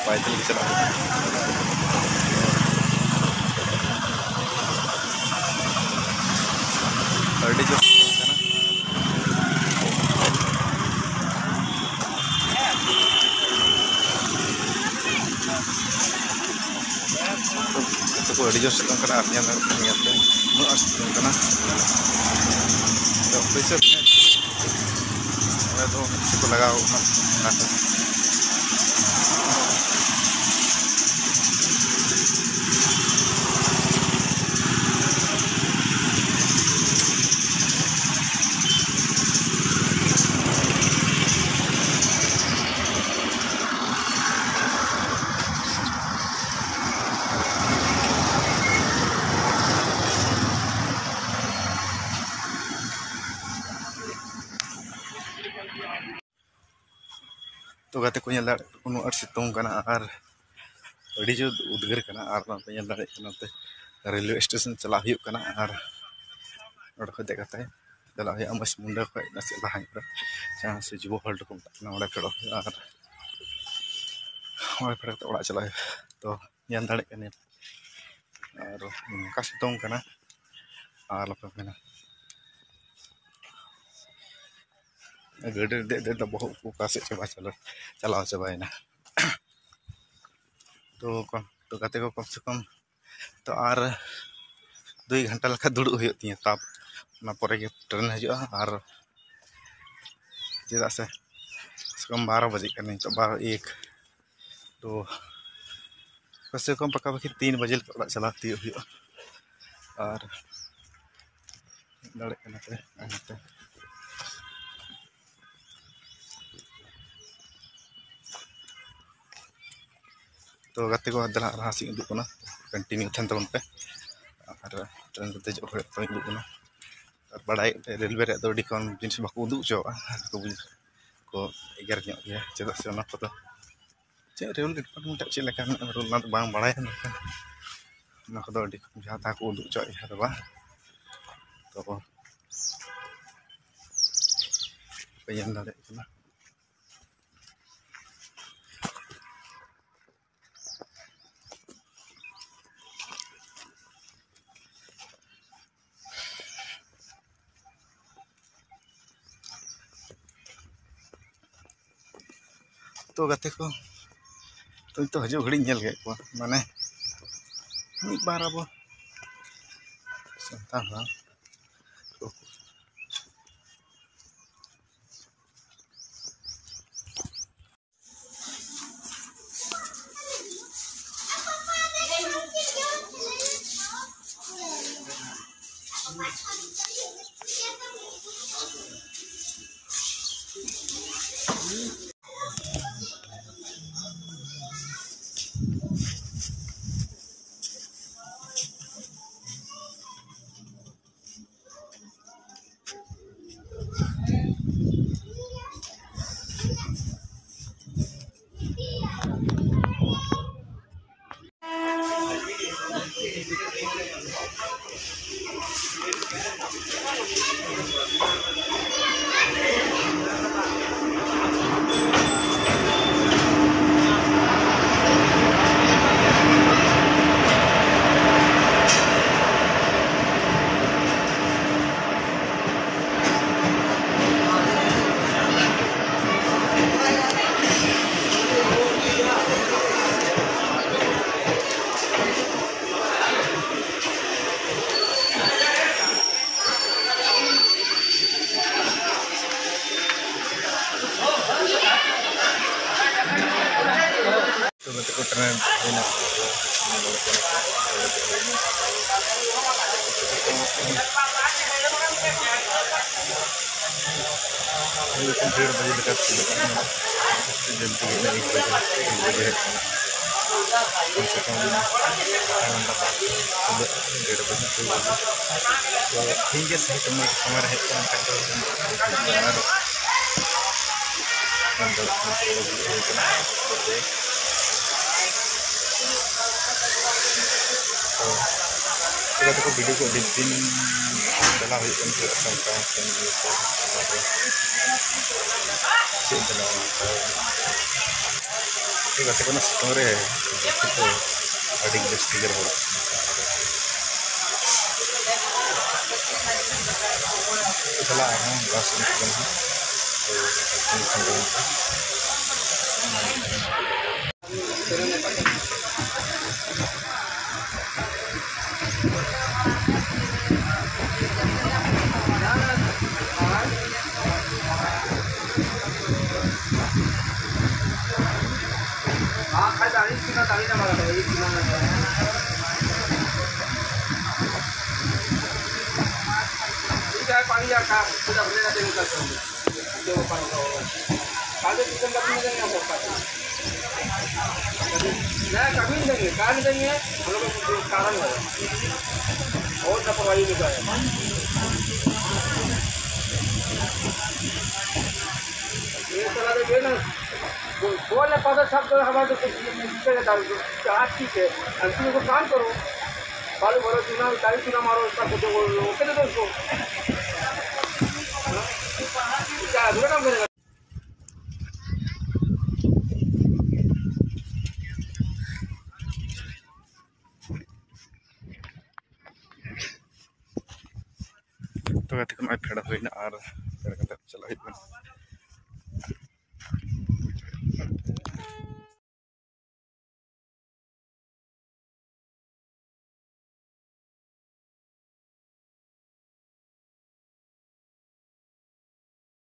पैदल चला जो को अड़ी जो सितों कना आरनिया नियाते नो सितों कना तो पैसे अरे तो इसको लगाओ ना तो गाते को ñel उन आर सितों कना आर अड़ी जो उद्गार कना आर ना पे ñel ते रेलवे स्टेशन चला हुई कना आर और को देखते चला हुई मस मुंडा को नसे लहाई पर जहां से जुबो हॉल्ट को ना ओडा फेड़ो आर ओडा फेड़ तो ओडा चला तो ñel दाड़े कने आर का सितों कना आर लपे मेना गड्डी दे दे बहुत का से चबा चलाओ चबायना तो गाते को कम से कम तो आर 2 घंटा लखा दुड़ हुई तीन ताप ना परे के ट्रेन हजुआ आर चेदा से कम 12 बजे करने तो 12 1 तो कम से कम पक्का पक्की 3 बजे चला हुई और दाड़े कना पे तो गाते को दला रासी उदुकना कंटिन्यू थन तबन पे और ट्रेन को देजो हड़े तो उदुकना और बड़ाई रेलवे रे दो डिकन जिनिस बाको उदुक चोआ को एगर ᱧᱚᱜ गया चेदा से ना पता चे रेल डिपार्टमेंट चे लेका रूल ना बांग बड़ाय ना को अडी जहां ता को उदुक चो है बा तो पयन दाड़े कना तो गाते को तो हजू घड़ी ñel गए को माने मिद बार अब संतान को ट्रेन देना डेढ़ बजे तक जल्दी 1 बजे कम से कम आधा घंटा बाद 1:30 बजे तो ठीक है सही समय रहे तो वीडियो को दिन चला हुई चला तो गाते को सितुंग रे तो अड़ी जास्ती गे रहा चला लास्ट में पानी जाता पूरा भरने का निकल सकते जो पानी का काले चिकन का भी नहीं हो सकता ना कभी नहीं काल देंगे हम लोग को कारण है और लापरवाही निकल है ये सारा दे ना बोलने पता सब तो हमारे को आज ठीक है अंतिम को काम करो बालू भरो चुना गाड़ी चुना मारो उसका कुछ ओके दे दो उसको क्या अधूरा काम करेगा तो गाते को फेड़ा हुई ना और फेड़ा चला